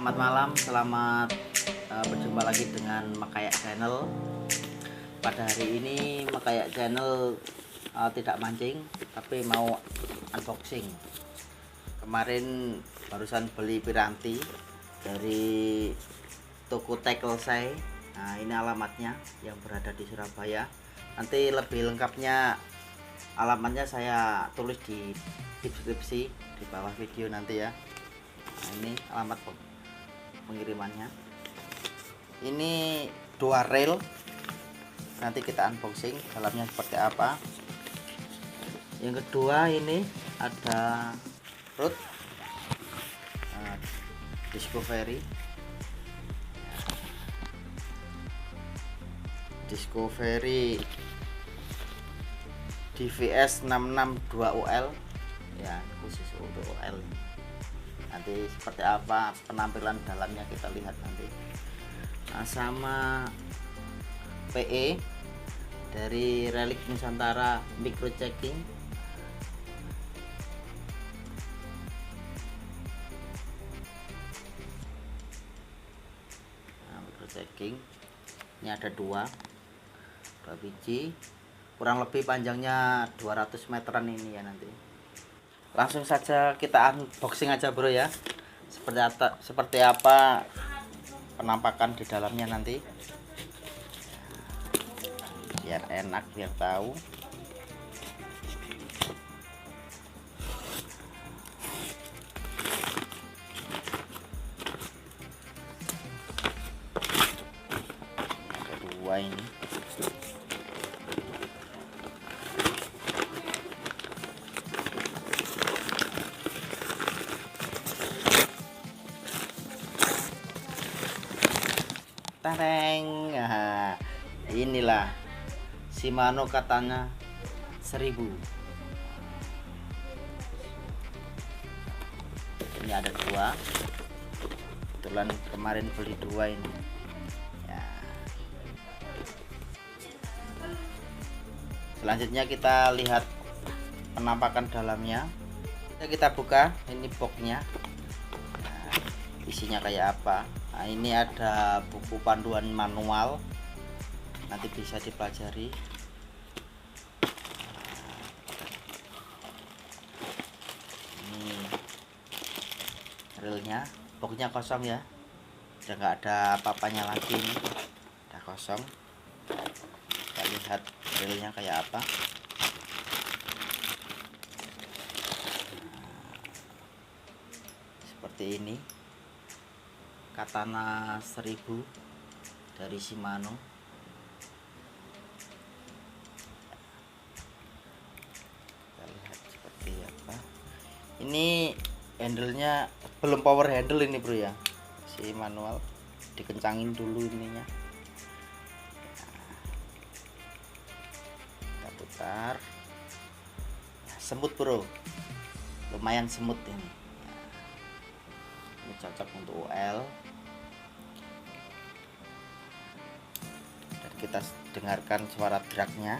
Selamat malam, selamat berjumpa lagi dengan Makayak Channel. Pada hari ini Makayak Channel tidak mancing, tapi mau unboxing. Kemarin barusan beli piranti dari toko tackle saya. Nah, ini alamatnya yang berada di Surabaya. Nanti lebih lengkapnya alamatnya saya tulis di deskripsi di bawah video nanti ya. Nah, ini alamat pengirimannya. Ini dua reel, nanti kita unboxing dalamnya seperti apa. Yang kedua ini ada root Discovery DVS 662UL ya, khusus untuk UL. Nanti seperti apa penampilan dalamnya kita lihat nanti. Nah, sama PE dari Relik Nusantara Micro Checking. Nah, Micro Checking ini ada dua biji, kurang lebih panjangnya 200 meteran ini ya. Nanti langsung saja kita unboxing aja bro ya, seperti apa penampakan di dalamnya nanti, biar enak, biar tahu. Ada dua ini. Tareng. Nah, inilah Shimano Katana 1000. Ini ada dua, kebetulan kemarin beli dua ini ya. Selanjutnya kita lihat penampakan dalamnya. Kita buka ini boxnya. Nah, isinya kayak apa. Nah, ini ada buku panduan manual, nanti bisa dipelajari. Ini reelnya, boxnya kosong ya, udah nggak ada apa-apanya lagi, ini udah kosong. Kita lihat reelnya kayak apa. Seperti ini, Katana 1000 dari Shimano. Kita lihat seperti apa. Ini handle-nya belum power handle ini bro ya, si manual, dikencangin dulu ininya. Kita putar. Semut bro, lumayan semut ini. Ini cocok untuk UL. Dan kita dengarkan suara dragnya.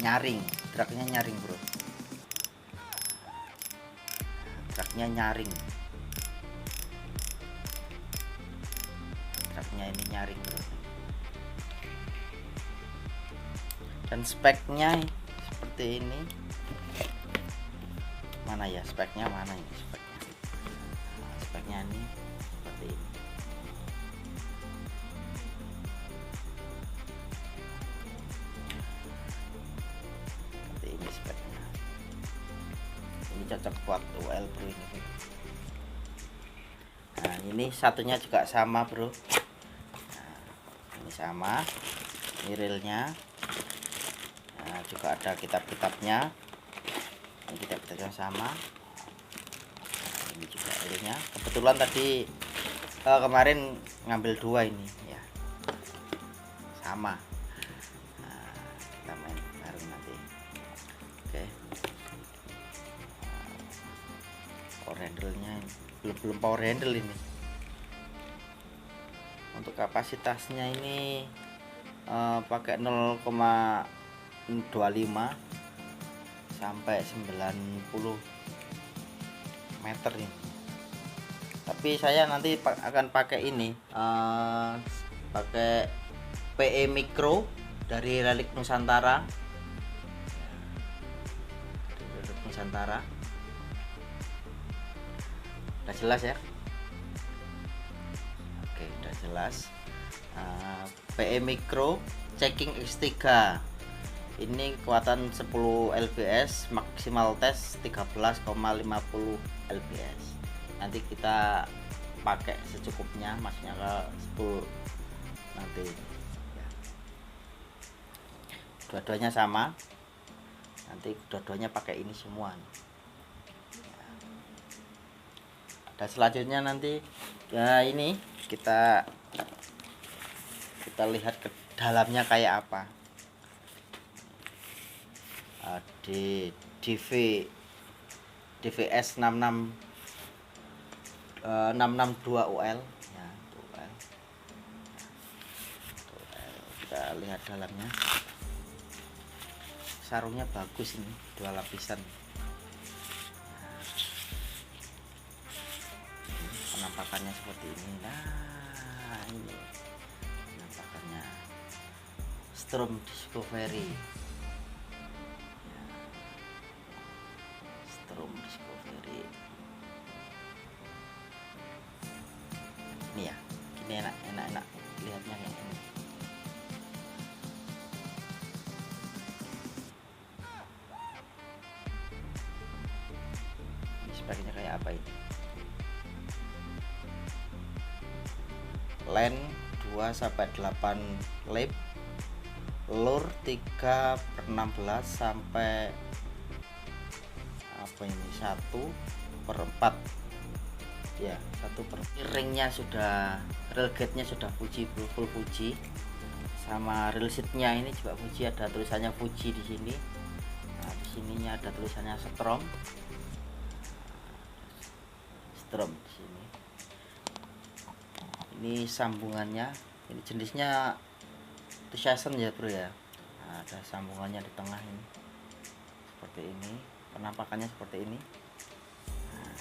Nyaring, dragnya nyaring bro. Dragnya nyaring. Dragnya ini nyaring bro. Dan speknya seperti ini. Mana ya speknya, mana ini speknya. Nah, speknya ini seperti ini. Seperti ini speknya. Ini cocok buat UL bro ini. Nah, ini satunya juga sama bro. Nah, ini sama. Ini reelnya. Nah, juga ada kitab-kitabnya. Ini kitab-kitabnya sama. Nah, ini juga reelnya. Kebetulan tadi kemarin ngambil dua ini ya, sama. Nah, kita main bareng nanti. Oke. Power handle-nya belum power handle ini. Untuk kapasitasnya ini pakai 0,25 sampai 90 meter ini. Tapi saya nanti akan pakai ini, pakai PE Micro dari Relic Nusantara. Relic Nusantara. Udah jelas ya? Oke, udah jelas. PE Micro Checking X3. Ini kekuatan 10 lbs, maksimal tes 13,50 lbs. Nanti kita pakai secukupnya, maksudnya ke 10 nanti ya. Dua-duanya sama, nanti dua-duanya pakai ini semua ya. Dan selanjutnya nanti ya ini kita lihat ke dalamnya kayak apa. Di DVS 662 UL ya, UL. Kita lihat dalamnya. Sarungnya bagus ini, 2 lapisan. Penampakannya seperti ini. Nah, ini penampakannya Strom Discovery. Discovery ini ya, ini enak lihatnya kayak ini. Ini speknya kayak apa ini? Len 2/8 lip, lur 3/16 sampai apa ini 1/4 ya, 1/4. Ringnya sudah, rail gate-nya sudah Fuji, full Fuji, sama rail seat-nya ini juga Fuji, ada tulisannya Fuji di sini. Nah, di sininya ada tulisannya Strom di sini. Ini sambungannya, ini jenisnya Precision ya bro ya. Nah, ada sambungannya di tengah ini seperti ini. Penampakannya seperti ini. Nah,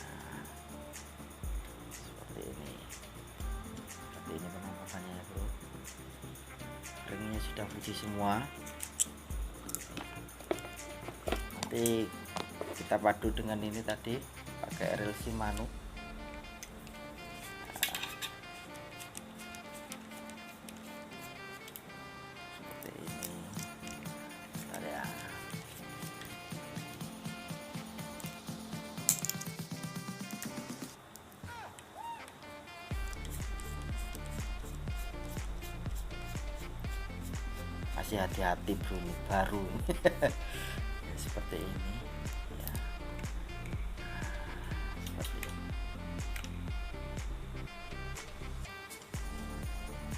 seperti ini penampakannya ya bro. Ringnya sudah Fuji semua. Nanti kita padu dengan ini tadi pakai rel Shimano. Masih hati-hati bro, ini baru ya, seperti ini ya. Seperti ini.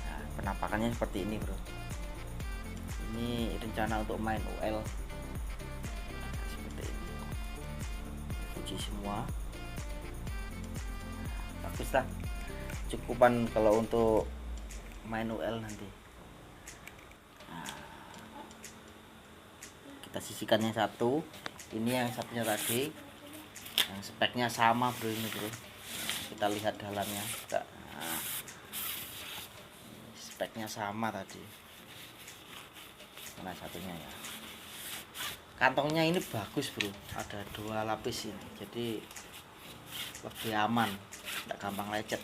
Nah, penampakannya seperti ini bro. Ini rencana untuk main UL seperti ini, Fuji semua. Bagus lah, cukupan kalau untuk main UL nanti. Kita sisihkan yang satu, ini yang satunya tadi, yang speknya sama bro ini bro. Kita lihat dalamnya, nah, speknya sama tadi. Mana satunya ya? Kantongnya ini bagus bro, ada 2 lapis ini, jadi lebih aman, tidak gampang lecet.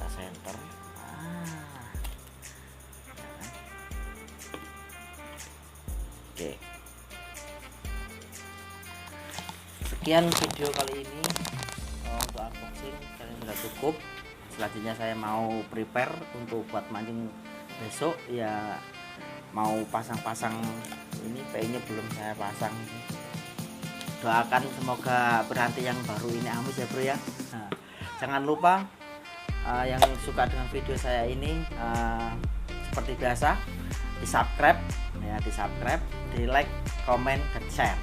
Center. Oke. Sekian video kali ini untuk unboxing, kalian sudah cukup. Selanjutnya saya mau prepare untuk buat mancing besok ya, mau pasang-pasang ini, PI-nya belum saya pasang. Doakan semoga berhenti yang baru ini amus ya bro ya. Nah, jangan lupa yang suka dengan video saya ini seperti biasa di subscribe ya, di like, komen, dan share.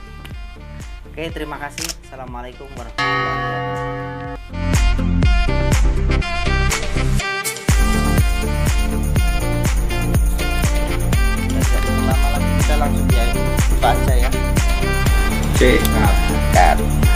Oke, terima kasih. Assalamualaikum warahmatullahi wabarakatuh. Lama lagi kita langsung ya baca ya. Oke, nah. Cut.